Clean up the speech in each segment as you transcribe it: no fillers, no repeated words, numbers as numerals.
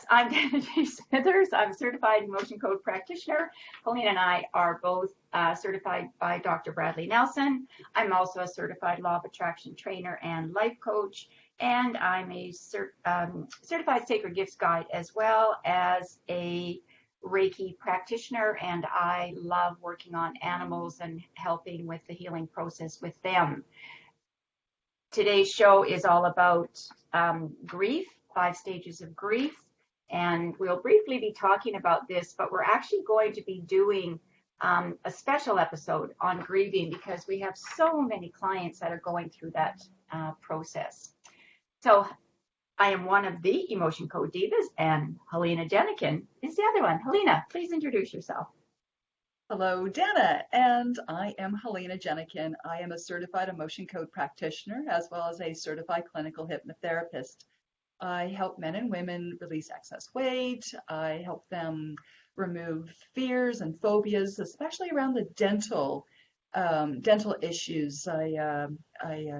I'm Dana J. Smithers. I'm a certified emotion code practitioner. Helena and I are both certified by Dr. Bradley Nelson. I'm also a certified law of attraction trainer and life coach, and I'm a certified sacred gifts guide as well as a Reiki practitioner, and I love working on animals and helping with the healing process with them. Today's show is all about grief, 5 stages of grief, and we'll briefly be talking about this, but we're actually going to be doing a special episode on grieving because we have so many clients that are going through that process. So I am one of the Emotion Code Divas, and Helena Jenikin is the other one. Helena, please introduce yourself. Hello, Dana, and I am Helena Jenikin. I am a certified emotion code practitioner as well as a certified clinical hypnotherapist. I help men and women release excess weight. I help them remove fears and phobias, especially around the dental issues. I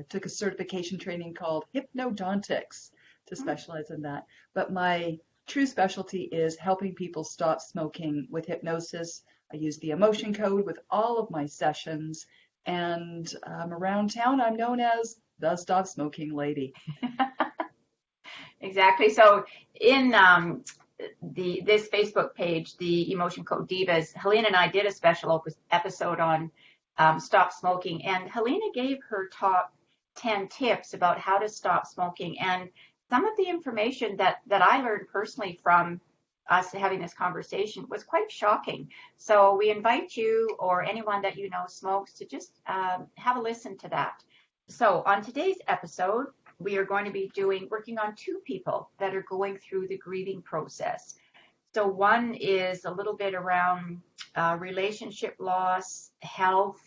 took a certification training called hypnodontics to specialize in that. But my true specialty is helping people stop smoking with hypnosis. I use the emotion code with all of my sessions, and around town I'm known as the Stop Smoking Lady. Exactly. So in this Facebook page, the Emotion Code Divas, Helena and I did a special episode on stop smoking, and Helena gave her top 10 tips about how to stop smoking, and some of the information that I learned personally from us having this conversation was quite shocking. So we invite you or anyone that you know smokes to just have a listen to that. So on today's episode, we are going to be working on 2 people that are going through the grieving process. So one is a little bit around relationship loss, health,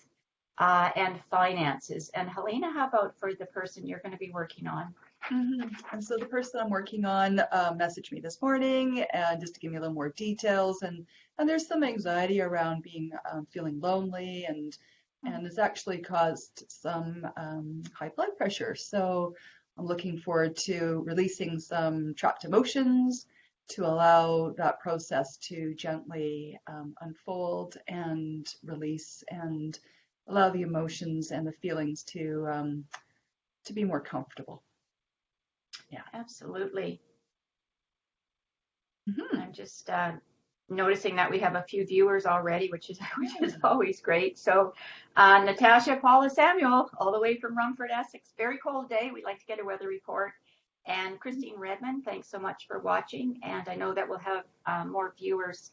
and finances. And Helena, how about for the person you're going to be working on? And so the person I'm working on messaged me this morning just to give me a little more details, and there's some anxiety around feeling lonely, and it's actually caused some high blood pressure. So I'm looking forward to releasing some trapped emotions to allow that process to gently unfold and release, and allow the emotions and the feelings to be more comfortable. Yeah, absolutely. I'm just noticing that we have a few viewers already, which is always great. So Natasha, Paula, Samuel, all the way from Rumford, Essex. Very cold day. We'd like to get a weather report. And Christine Redmond, thanks so much for watching. And I know that we'll have more viewers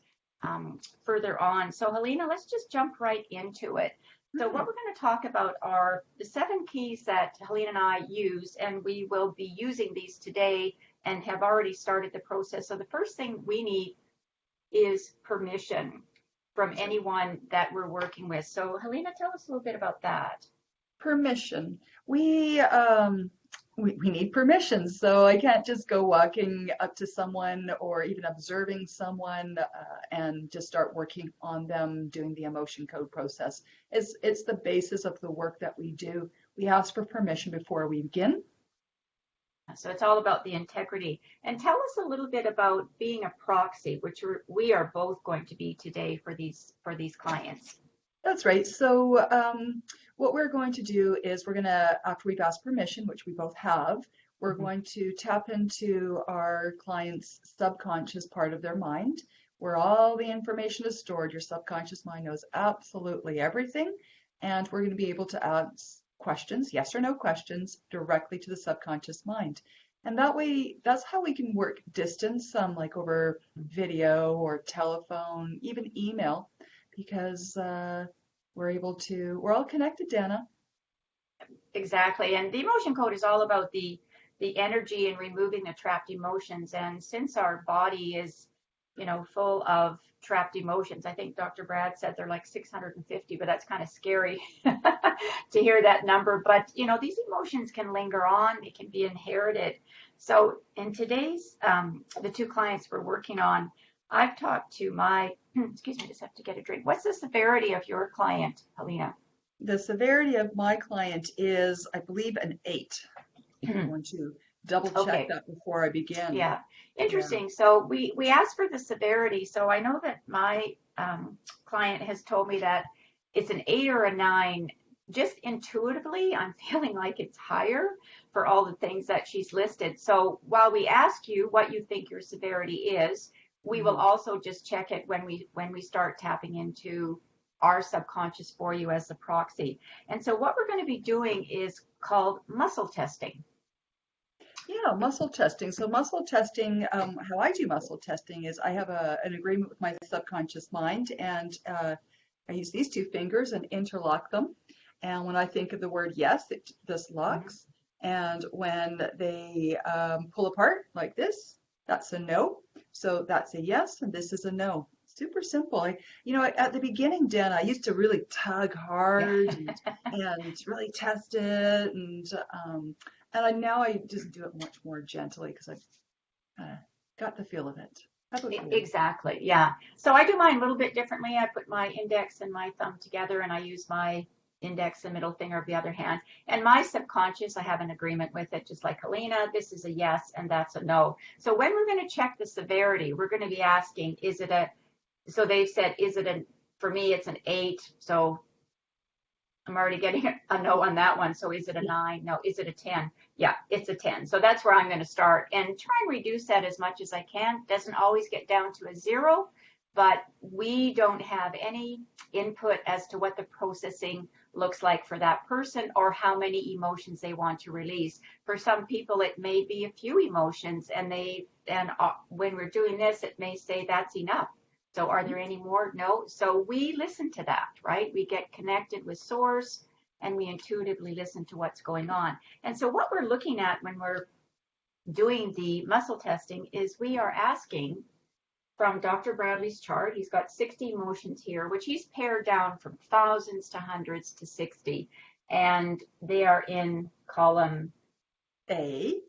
further on. So Helena, let's just jump right into it. So what we're going to talk about are the 7 keys that Helena and I use, and we will be using these today and have already started the process. So the first thing we need is permission from anyone that we're working with. So Helena, tell us a little bit about that. Permission. We need permission, so I can't just go walking up to someone or even observing someone and just start working on them doing the emotion code process. It's the basis of the work that we do. We ask for permission before we begin. So it's all about the integrity. And tell us a little bit about being a proxy, which we are both going to be today for these clients. That's right. So what we're going to do is we're going to, after we've asked permission, which we both have, we're going to tap into our client's subconscious part of their mind, where all the information is stored. Your subconscious mind knows absolutely everything. And we're going to be able to ask questions, yes or no questions, directly to the subconscious mind. And that way, that's how we can work distance, like over video or telephone, even email, because we're all connected, Dana. Exactly. And the emotion code is all about the energy and removing the trapped emotions. And since our body is, full of trapped emotions, I think Dr. Brad said they're like 650, but that's kind of scary to hear that number. But, these emotions can linger on. They can be inherited. So in today's, the 2 clients we're working on, I've talked to excuse me, I just have to get a drink. What's the severity of your client, Helena? The severity of my client is, I believe, an 8. If you want to double check Okay. that before I begin. Yeah. Yeah. Interesting. So we asked for the severity. So I know that my client has told me that it's an 8 or a 9. Just intuitively, I'm feeling like it's higher for all the things that she's listed. So while we ask you what you think your severity is, we will Mhm. also just check it when we start tapping into our subconscious for you as the proxy. And so what we're going to be doing is called muscle testing. Yeah, muscle testing. So muscle testing, how I do muscle testing is I have an agreement with my subconscious mind, and I use these two fingers and interlock them. And when I think of the word yes, it this Mhm. locks. And when they pull apart like this, that's a no. So that's a yes, and this is a no. Super simple. At the beginning, Dan, I used to really tug Yeah. hard and really test it, now I just do it much more gently because I've got the feel of it. How about you? Exactly. Yeah. So I do mine a little bit differently. I put my index and my thumb together and I use my index and middle finger of the other hand. And my subconscious, I have an agreement with it, just like Helena, this is a yes and that's a no. So when we're going to check the severity, we're going to be asking, so they've said, for me, it's an 8. So I'm already getting a no on that one. So is it a 9? No. Is it a 10? Yeah, it's a 10. So that's where I'm going to start and try and reduce that as much as I can. Doesn't always get down to a 0, but we don't have any input as to what the processing looks like for that person or how many emotions they want to release. For some people, it may be a few emotions, and when we're doing this, it may say that's enough. So are there any more? No. So we listen to that, right? We get connected with source and we intuitively listen to what's going on. And so what we're looking at when we're doing the muscle testing is we are asking from Dr. Bradley's chart. He's got 60 emotions here, which he's pared down from thousands to hundreds to 60. And they are in column A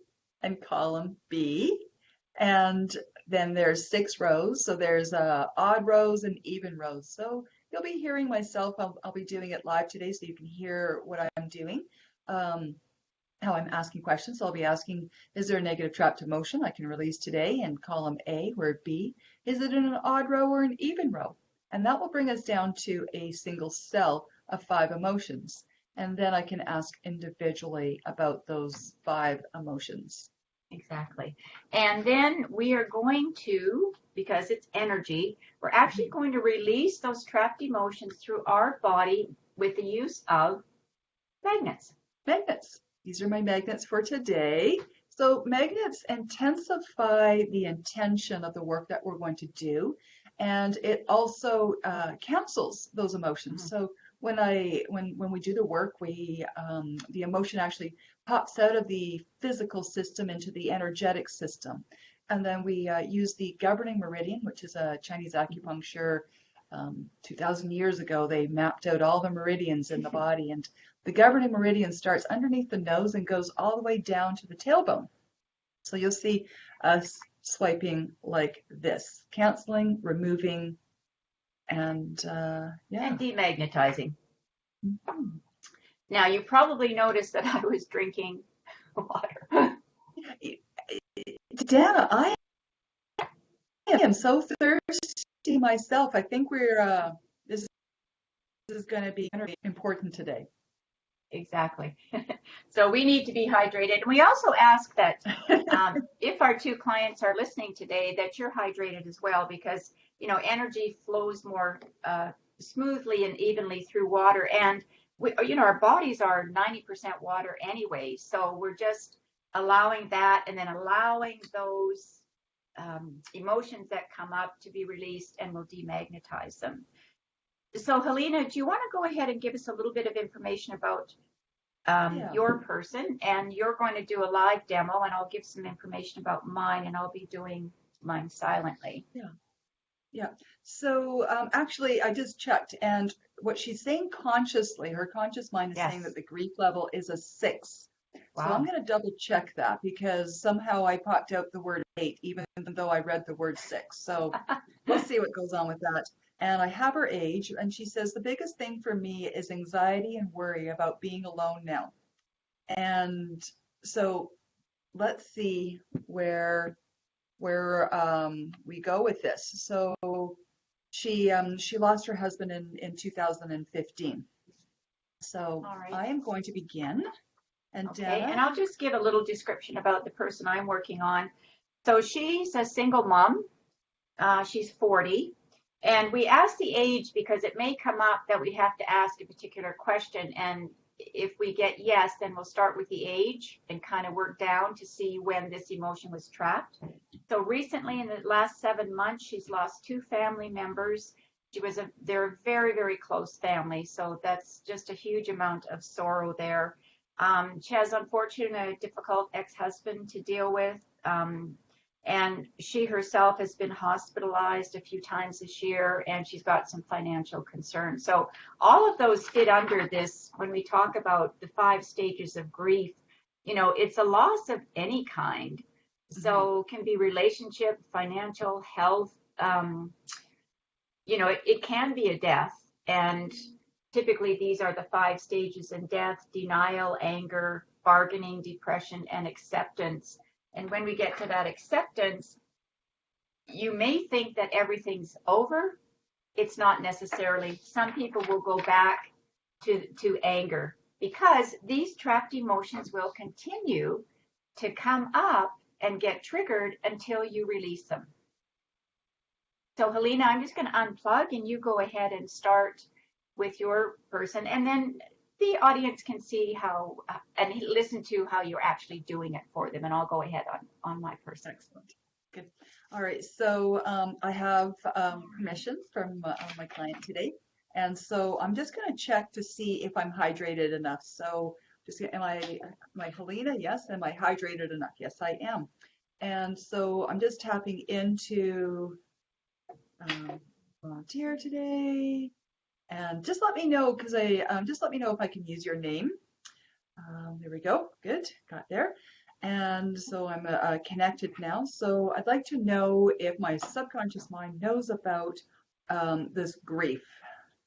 and column B. And then there's 6 rows. So there's odd rows and even rows. So you'll be hearing myself. I'll be doing it live today so you can hear what I'm doing. How I'm asking questions. So I'll be asking, is there a negative trapped emotion I can release today in column A, where B, is it in an odd row or an even row? And that will bring us down to a single cell of 5 emotions. And then I can ask individually about those 5 emotions. Exactly. And then we are going to, because it's energy, we're actually going to release those trapped emotions through our body with the use of magnets. Magnets. These are my magnets for today. So magnets intensify the intention of the work that we're going to do, and it also cancels those emotions. Mhm. So when we do the work, the emotion actually pops out of the physical system into the energetic system, and then we use the governing meridian, which is a Chinese acupuncture. 2,000 years ago, they mapped out all the meridians in the body, and the governing meridian starts underneath the nose and goes all the way down to the tailbone. So you'll see us swiping like this, canceling, removing, and And yeah. demagnetizing. Mhm. Now, you probably noticed that I was drinking water. Dana, I am so thirsty myself. I think this is going to be important today. Exactly. So we need to be hydrated. And we also ask that if our 2 clients are listening today, that you're hydrated as well, because, energy flows more smoothly and evenly through water. And, our bodies are 90% water anyway. So we're just allowing that and then allowing those emotions that come up to be released, and we'll demagnetize them. So Helena, do you want to go ahead and give us a little bit of information about Yeah. your person, and you're going to do a live demo, and I'll give some information about mine, and I'll be doing mine silently. Yeah. Yeah. So actually, I just checked, and what she's saying consciously, her conscious mind is saying that Yes. the grief level is a 6. So I'm Wow. going to double check that because somehow I popped out the word 8, even though I read the word 6. So we'll see what goes on with that. And I have her age, and she says the biggest thing for me is anxiety and worry about being alone now. And so let's see where we go with this. So she lost her husband in 2015. So All right. I am going to begin. And Okay, Dana, and I'll just give a little description about the person I'm working on. So she's a single mom. She's 40. And we ask the age because it may come up that we have to ask a particular question. And if we get yes, then we'll start with the age and kind of work down to see when this emotion was trapped. So recently, in the last 7 months, she's lost two family members. They're a very, very close family. So that's just a huge amount of sorrow there. She has, unfortunately, a difficult ex-husband to deal with. And she herself has been hospitalized a few times this year, and she's got some financial concerns. So all of those fit under this when we talk about the 5 stages of grief. It's a loss of any kind. So it can be relationship, financial, health. It can be a death. And typically these are the 5 stages in death: denial, anger, bargaining, depression, and acceptance. And when we get to that acceptance, you may think that everything's over. It's not necessarily. Some people will go back to anger because these trapped emotions will continue to come up and get triggered until you release them. So Helena, I'm just going to unplug and you go ahead and start with your person, and then the audience can see how and listen to how you're actually doing it for them, and I'll go ahead on my person. excellent. Good. All right. So I have permission from my client today. And so I'm just going to check to see if I'm hydrated enough. So just am I Helena? Yes. Am I hydrated enough? Yes, I am. And so I'm just tapping into volunteer today. And just let me know, because just let me know if I can use your name. There we go. Good. Got there. And so I'm connected now. So I'd like to know if my subconscious mind knows about this grief.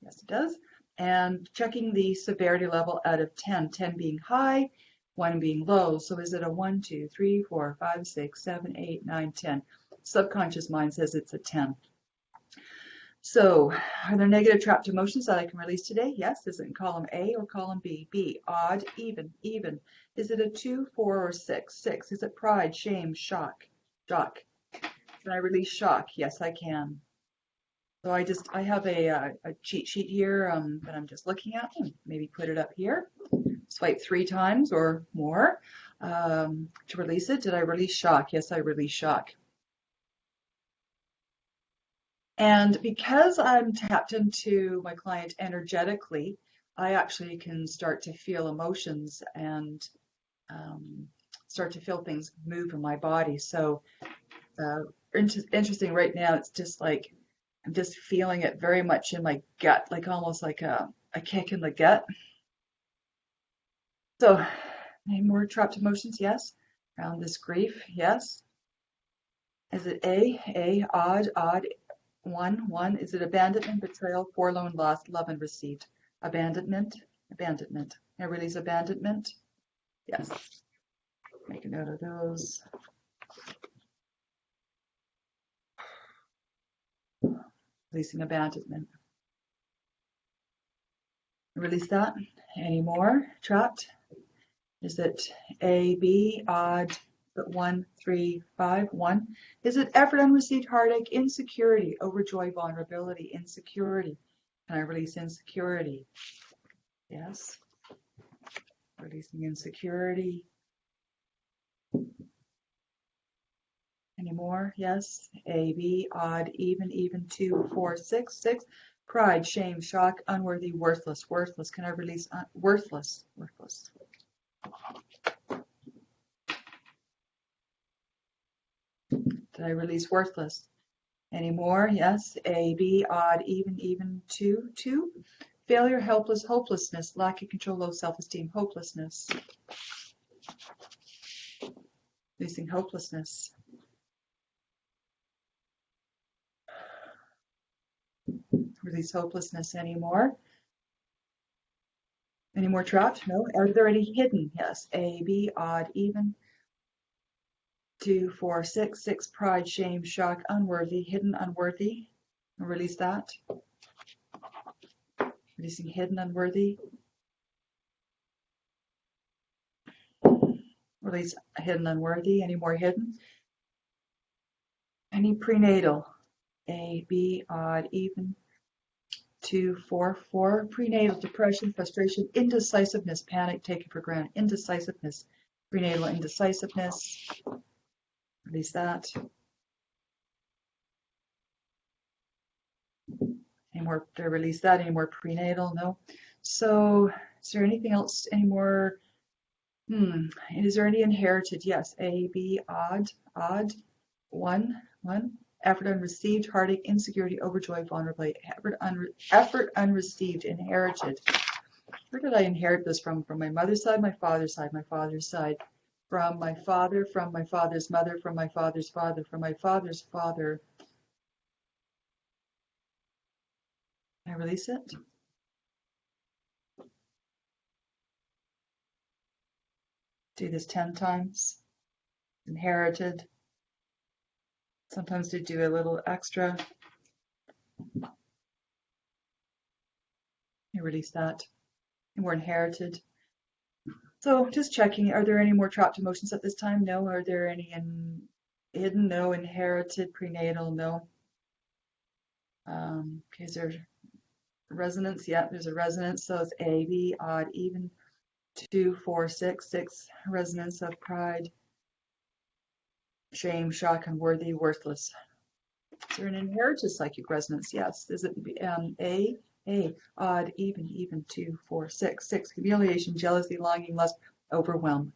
Yes, it does. And checking the severity level out of 10, 10 being high, 1 being low. So is it a 1, 2, 3, 4, 5, 6, 7, 8, 9, 10? Subconscious mind says it's a 10. So, are there negative trapped emotions that I can release today? Yes. Is it in column A or column B? B. Odd, even, even. Is it a 2, 4, or 6? 6. Is it pride, shame, shock? Shock. Can I release shock? Yes, I can. So I have a cheat sheet here that I'm just looking at. Maybe put it up here. Swipe 3 times or more to release it. Did I release shock? Yes, I release shock. And because I'm tapped into my client energetically, I actually can start to feel emotions and start to feel things move in my body. So interesting right now, it's just like I'm just feeling it very much in my gut, like almost like a kick in the gut. So any more trapped emotions? Yes. Around this grief? Yes. Is it A, odd, 1, 1. Is it abandonment, betrayal, forlorn, lost, love, and received? Abandonment, abandonment. I release abandonment? Yes. Make a note of those. Releasing abandonment. Release that. Any more trapped? Is it A, B, odd, 1, 3, 5, 1? Is it effort, unreceived heartache, insecurity, overjoy, vulnerability, insecurity? Can I release insecurity? Yes. Releasing insecurity. Any more? Yes. A, B, odd, even, 2, 4, 6, 6. Pride, shame, shock, unworthy, worthless, worthless. Can I release worthless, worthless? Did I release worthless? Any more? Yes. A, B, odd, even, 2, 2. Failure, helpless, hopelessness, lack of control, low self-esteem, hopelessness. Releasing hopelessness. Release hopelessness. Any more? Any more trapped? No. Are there any hidden? Yes. A, B, odd, even. 2, 4, 6, 6, pride, shame, shock, unworthy, hidden, unworthy. And release that. Releasing hidden, unworthy. Release hidden, unworthy. Any more hidden? Any prenatal? A, B, odd, even. 2, 4, 4. Prenatal depression, frustration, indecisiveness, panic, taken for granted, indecisiveness, prenatal indecisiveness. Release that. Any more to release that? Any more prenatal? No. So is there anything else? Any more? Is there any inherited? Yes. A, B, odd, odd. 1, 1. Effort unreceived, heartache, insecurity, overjoy, vulnerability. Effort unreceived, inherited. Where did I inherit this from? From my mother's side, my father's side, my father's side. From my father, from my father's mother, from my father's father, from my father's father. Can I release it? Do this 10 times. Inherited. Sometimes they do a little extra. You release that. And we're inherited. So just checking, are there any more trapped emotions at this time? No. Are there any hidden? No. Inherited, prenatal? No. Okay, is there resonance? Yeah, there's a resonance. So it's A, B, odd, even. 2, 4, 6, 6. Resonance of pride, shame, shock, unworthy, worthless. Is there an inherited psychic resonance? Yes. Is it A, odd, even, 2, 4, 6, 6. Humiliation, jealousy, longing, lust, overwhelm.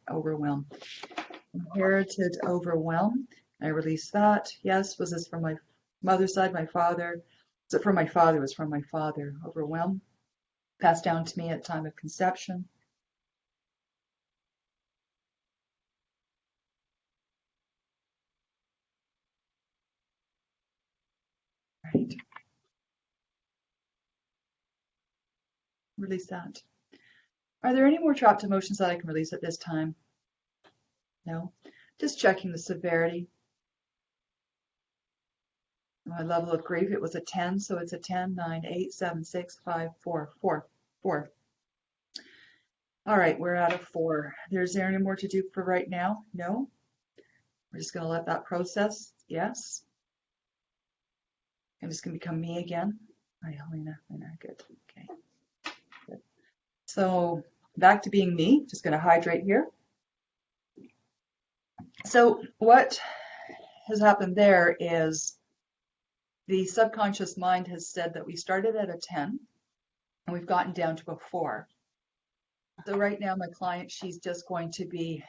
Inherited overwhelm. I release that. Yes. Was this from my mother's side, my father? Was it from my father? It was from my father. Overwhelm. Passed down to me at time of conception. Right. Release that. Are there any more trapped emotions that I can release at this time? No. Just checking the severity. My level of grief, it was a 10, so it's a 10, 9, 8, 7, 6, 5, 4, 4, 4. All right, we're at a 4. Is there any more to do for right now? No. We're just going to let that process. Yes. I'm just going to become me again. All right, Helena, good. Okay. Good. So back to being me. Just going to hydrate here. So what has happened there is the subconscious mind has said that we started at a 10 and we've gotten down to a 4. So right now my client, she's just going to be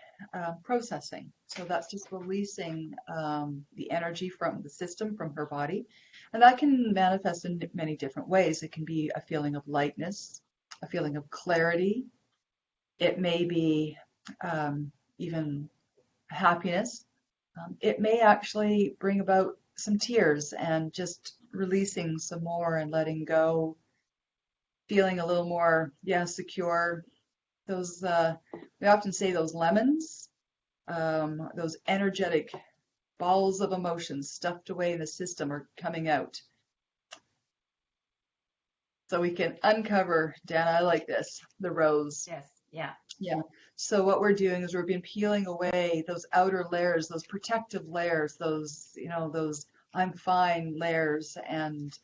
processing. So that's just releasing the energy from the system, from her body. And that can manifest in many different ways. It can be a feeling of lightness, a feeling of clarity. It may be even happiness. It may actually bring about some tears and just releasing some more and letting go, feeling a little more, secure. Those, we often say those lemons, those energetic balls of emotions stuffed away in the system are coming out. So we can uncover, Dana, I like this, the rose. Yes, yeah. Yeah. So what we're doing is we've been peeling away those outer layers, those protective layers, those, those I'm fine layers, and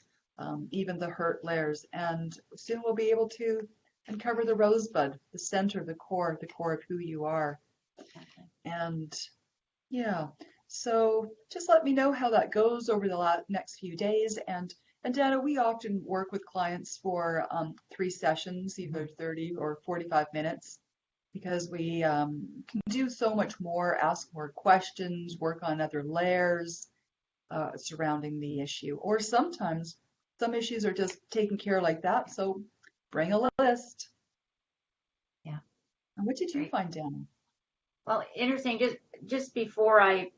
even the hurt layers. And soon we'll be able to uncover the rosebud, the center, the core of who you are. And yeah, so just let me know how that goes over the next few days. And Dana, we often work with clients for 3 sessions, either 30 or 45 minutes, because we can do so much more, ask more questions, work on other layers surrounding the issue. Or sometimes some issues are just taken care of like that, so bring a list. Yeah. And what did you find, Dana? Well, interesting. Just before I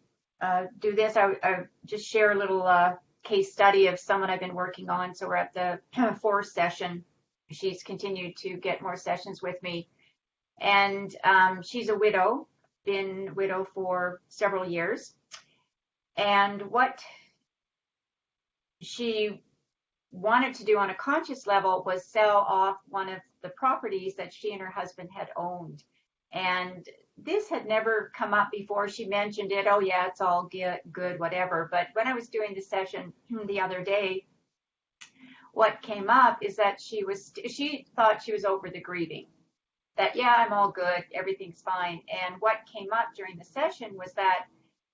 do this, I just share a little case study of someone I've been working on. So we're at the 4th session. She's continued to get more sessions with me, and she's a widow. been widow for several years. And what she wanted to do on a conscious level was sell off one of the properties that she and her husband had owned. And this had never come up before. She mentioned it, oh yeah, it's all good, whatever. But when I was doing the session the other day, what came up is that she thought she was over the grieving. That, yeah, I'm all good, everything's fine. And what came up during the session was that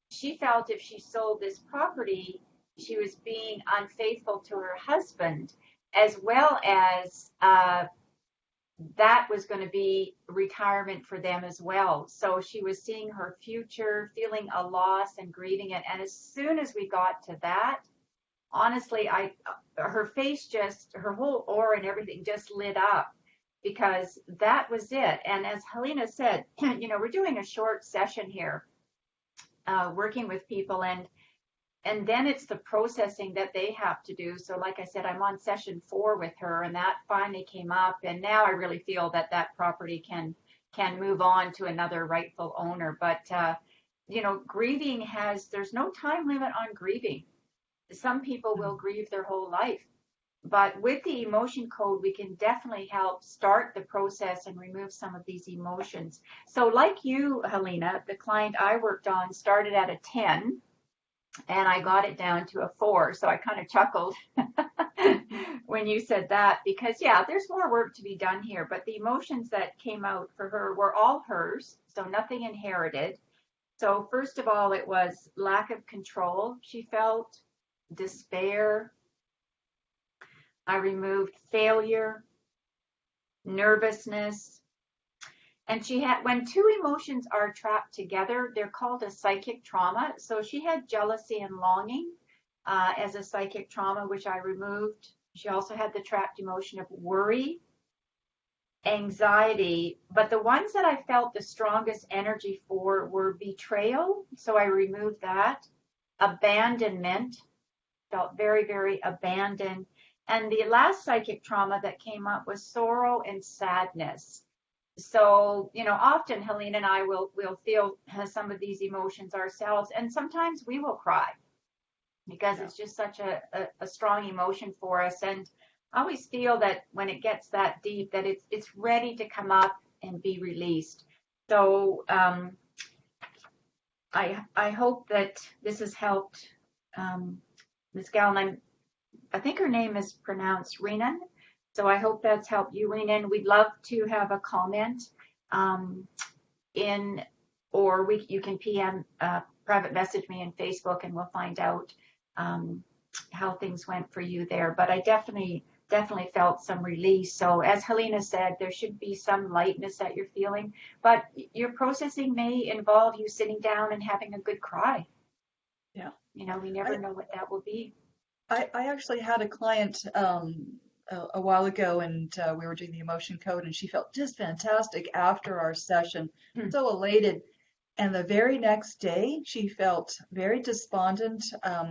she felt if she sold this property, she was being unfaithful to her husband, as well as that was going to be retirement for them as well. So she was seeing her future, feeling a loss and grieving it. And as soon as we got to that, honestly, her face just, her whole aura and everything just lit up, because that was it. And as Helena said, we're doing a short session here, working with people, and then it's the processing that they have to do. So like I said, I'm on session 4 with her, and that finally came up. And now I really feel that that property can move on to another rightful owner. But, grieving there's no time limit on grieving. Some people will grieve their whole life. But with the emotion code, we can definitely help start the process and remove some of these emotions. So like you, Helena, the client I worked on started at a 10, and I got it down to a 4. So I kind of chuckled when you said that, because yeah, there's more work to be done here. But the emotions that came out for her were all hers, so nothing inherited. So first of all, it was lack of control. She felt despair. I removed failure, nervousness. And she had, when two emotions are trapped together, they're called a psychic trauma. So she had jealousy and longing as a psychic trauma, which I removed. She also had the trapped emotion of worry, anxiety. But the ones that I felt the strongest energy for were betrayal. So I removed that. Abandonment, felt very, very abandoned. And the last psychic trauma that came up was sorrow and sadness. So, often Helene and I will feel some of these emotions ourselves, and sometimes we will cry because it's just such a strong emotion for us. And I always feel that when it gets that deep, that it's ready to come up and be released. So I hope that this has helped Ms. Gal, and I think her name is pronounced Renan. So I hope that's helped you, Renan. We'd love to have a comment you can PM, private message me on Facebook, and we'll find out how things went for you there. But I definitely felt some release. So as Helena said, there should be some lightness that you're feeling, but your processing may involve you sitting down and having a good cry. Yeah. We never know what that will be. I actually had a client a while ago, and we were doing the emotion code, and she felt just fantastic after our session, so elated. And the very next day, she felt very despondent,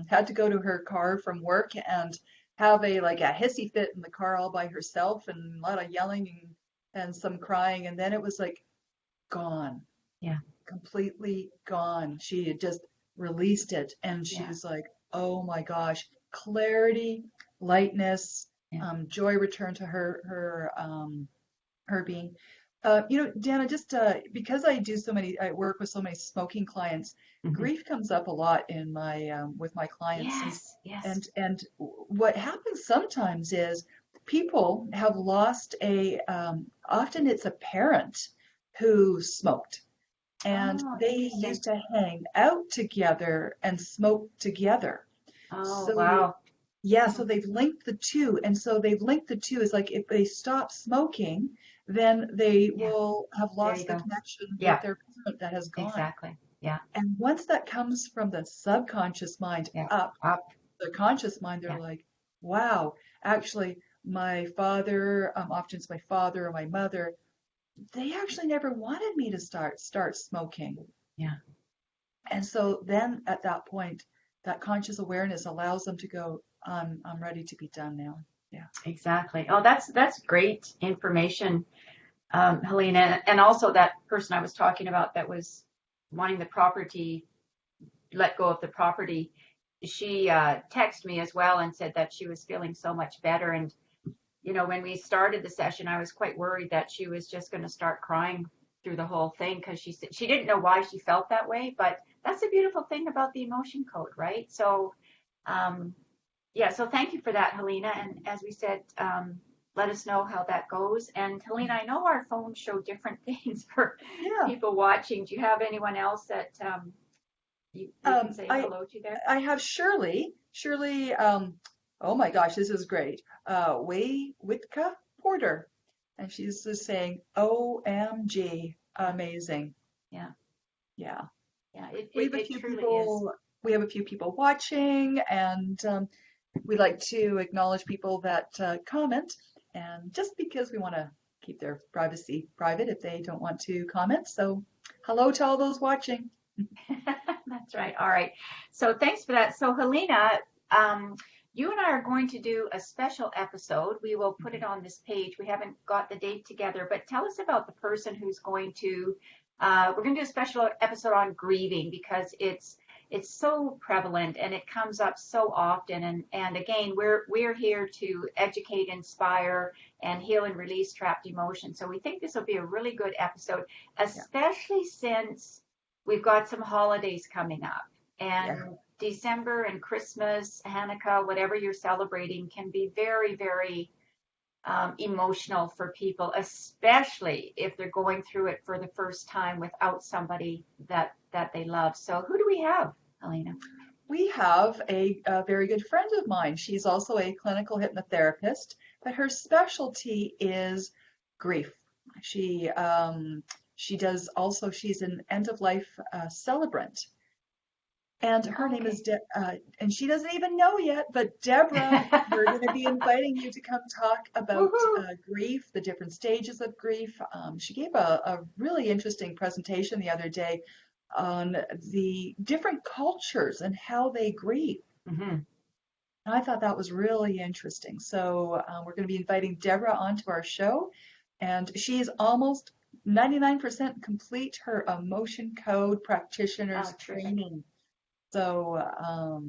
had to go to her car from work and have a hissy fit in the car all by herself, and a lot of yelling and some crying. And then it was like gone. Yeah. Completely gone. She had just released it, and she was like, oh my gosh, clarity, lightness, joy returned to her being. Dana, just because I work with so many smoking clients, grief comes up a lot in my with my clients. Yes. And what happens sometimes is people have lost often it's a parent who smoked, and they used to hang out together and smoke together. Oh, wow. So they've linked the two. And so they've linked the two is like if they stop smoking, then they will have lost the connection with their parent that has gone. Exactly. Yeah. And once that comes from the subconscious mind up the conscious mind, they're like, wow, actually my father, often it's my father or my mother, they actually never wanted me to start smoking. Yeah. And so then at that point, that conscious awareness allows them to go, I'm ready to be done now. Yeah. Exactly. Oh, that's great information, Helena. And also that person I was talking about that was wanting the property, let go of the property, she texted me as well and said that she was feeling so much better. And, you know, when we started the session, I was quite worried that she was just going to start crying through the whole thing because she said she didn't know why she felt that way. But that's the beautiful thing about the emotion code, right? So, yeah, so thank you for that, Helena. And as we said, let us know how that goes. And Helena, I know our phones show different things for Yeah. people watching. Do you have anyone else that you can say hello to there? I have Shirley. Shirley, oh my gosh, this is great. Witka Porter. And she's just saying, OMG, amazing. Yeah. Yeah. Yeah, We have a it few truly is. people, we have a few people watching, and we like to acknowledge people that comment. And just because we want to keep their privacy private if they don't want to comment. So hello to all those watching. That's right. All right. So thanks for that. So Helena, you and I are going to do a special episode. We will put it on this page. We haven't got the date together, but tell us about the person who's going to, we're going to do a special episode on grieving because it's so prevalent and it comes up so often. And again, we're here to educate, inspire, and heal and release trapped emotions. So we think this will be a really good episode, especially since we've got some holidays coming up, and December and Christmas, Hanukkah, whatever you're celebrating can be very, very emotional for people, especially if they're going through it for the first time without somebody that they love. So who do we have, Helena? We have a very good friend of mine. She's also a clinical hypnotherapist, but her specialty is grief. She does also, she's an end-of-life celebrant. And her name is, and she doesn't even know yet, but Deborah, we're going to be inviting you to come talk about grief, the different stages of grief. She gave a really interesting presentation the other day on the different cultures and how they grieve. Mm-hmm. And I thought that was really interesting. So we're going to be inviting Deborah onto our show, and she's almost 99% complete her emotion code practitioner's training. So I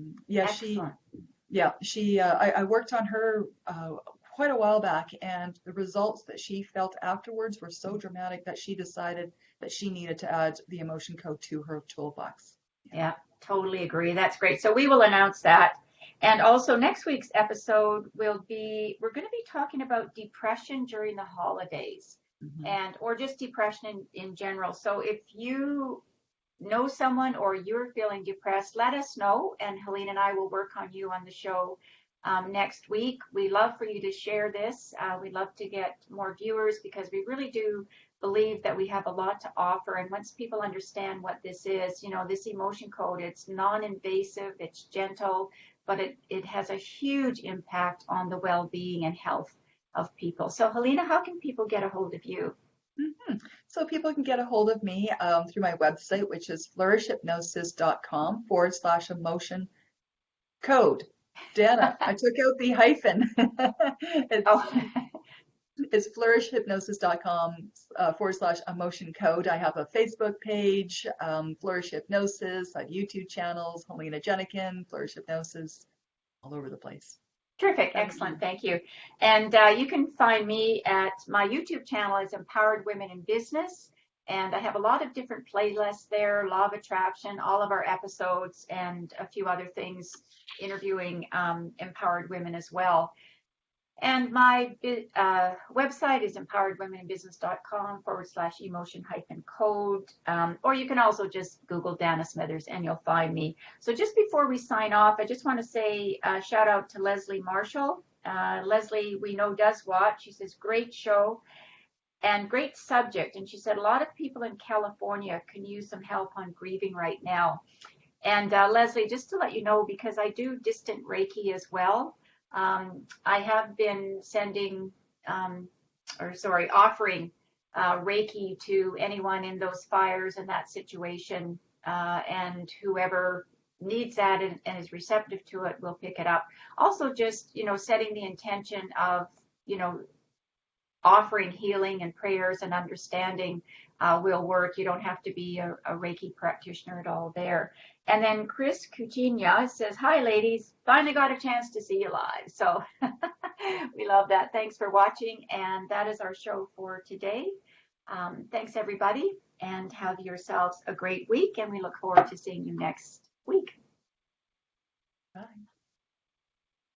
worked on her quite a while back, and the results that she felt afterwards were so dramatic that she decided that she needed to add the emotion code to her toolbox. Yeah, totally agree. That's great. So we will announce that. And also next week's episode we're going to be talking about depression during the holidays, or just depression in general. So if you know someone or you're feeling depressed, let us know, and Helena and I will work on you on the show next week. We love for you to share this. We'd love to get more viewers because we really do believe that we have a lot to offer. And once people understand what this is, this emotion code, it's non-invasive, it's gentle, but it has a huge impact on the well-being and health of people. So Helena, how can people get a hold of you? So people can get a hold of me through my website, which is flourishhypnosis.com/emotion code. Dana, I took out the hyphen. It's flourishhypnosis.com/emotion code. I have a Facebook page, Flourish Hypnosis. I have YouTube channels, Helena Jenikin, Flourish Hypnosis, all over the place. Terrific. Excellent. Thank you. And you can find me at my YouTube channel is Empowered Women in Business. And I have a lot of different playlists there, Law of Attraction, all of our episodes, and a few other things, interviewing empowered women as well. And my website is empoweredwomeninbusiness.com/emotion-code. Or you can also just Google Dana Smithers and you'll find me. So just before we sign off, I just want to say shout out to Leslie Marshall. Leslie, we know, does watch. She says, great show and great subject. And she said, a lot of people in California can use some help on grieving right now. And Leslie, just to let you know, because I do distant Reiki as well, I have been offering Reiki to anyone in those fires and that situation, and whoever needs that and is receptive to it will pick it up. Also, just, setting the intention of, offering healing and prayers and understanding will work. You don't have to be a Reiki practitioner at all there. And then Chris Coutinho says, hi ladies, finally got a chance to see you live. So we love that. Thanks for watching. And that is our show for today. Thanks everybody, and have yourselves a great week. And we look forward to seeing you next week. Bye.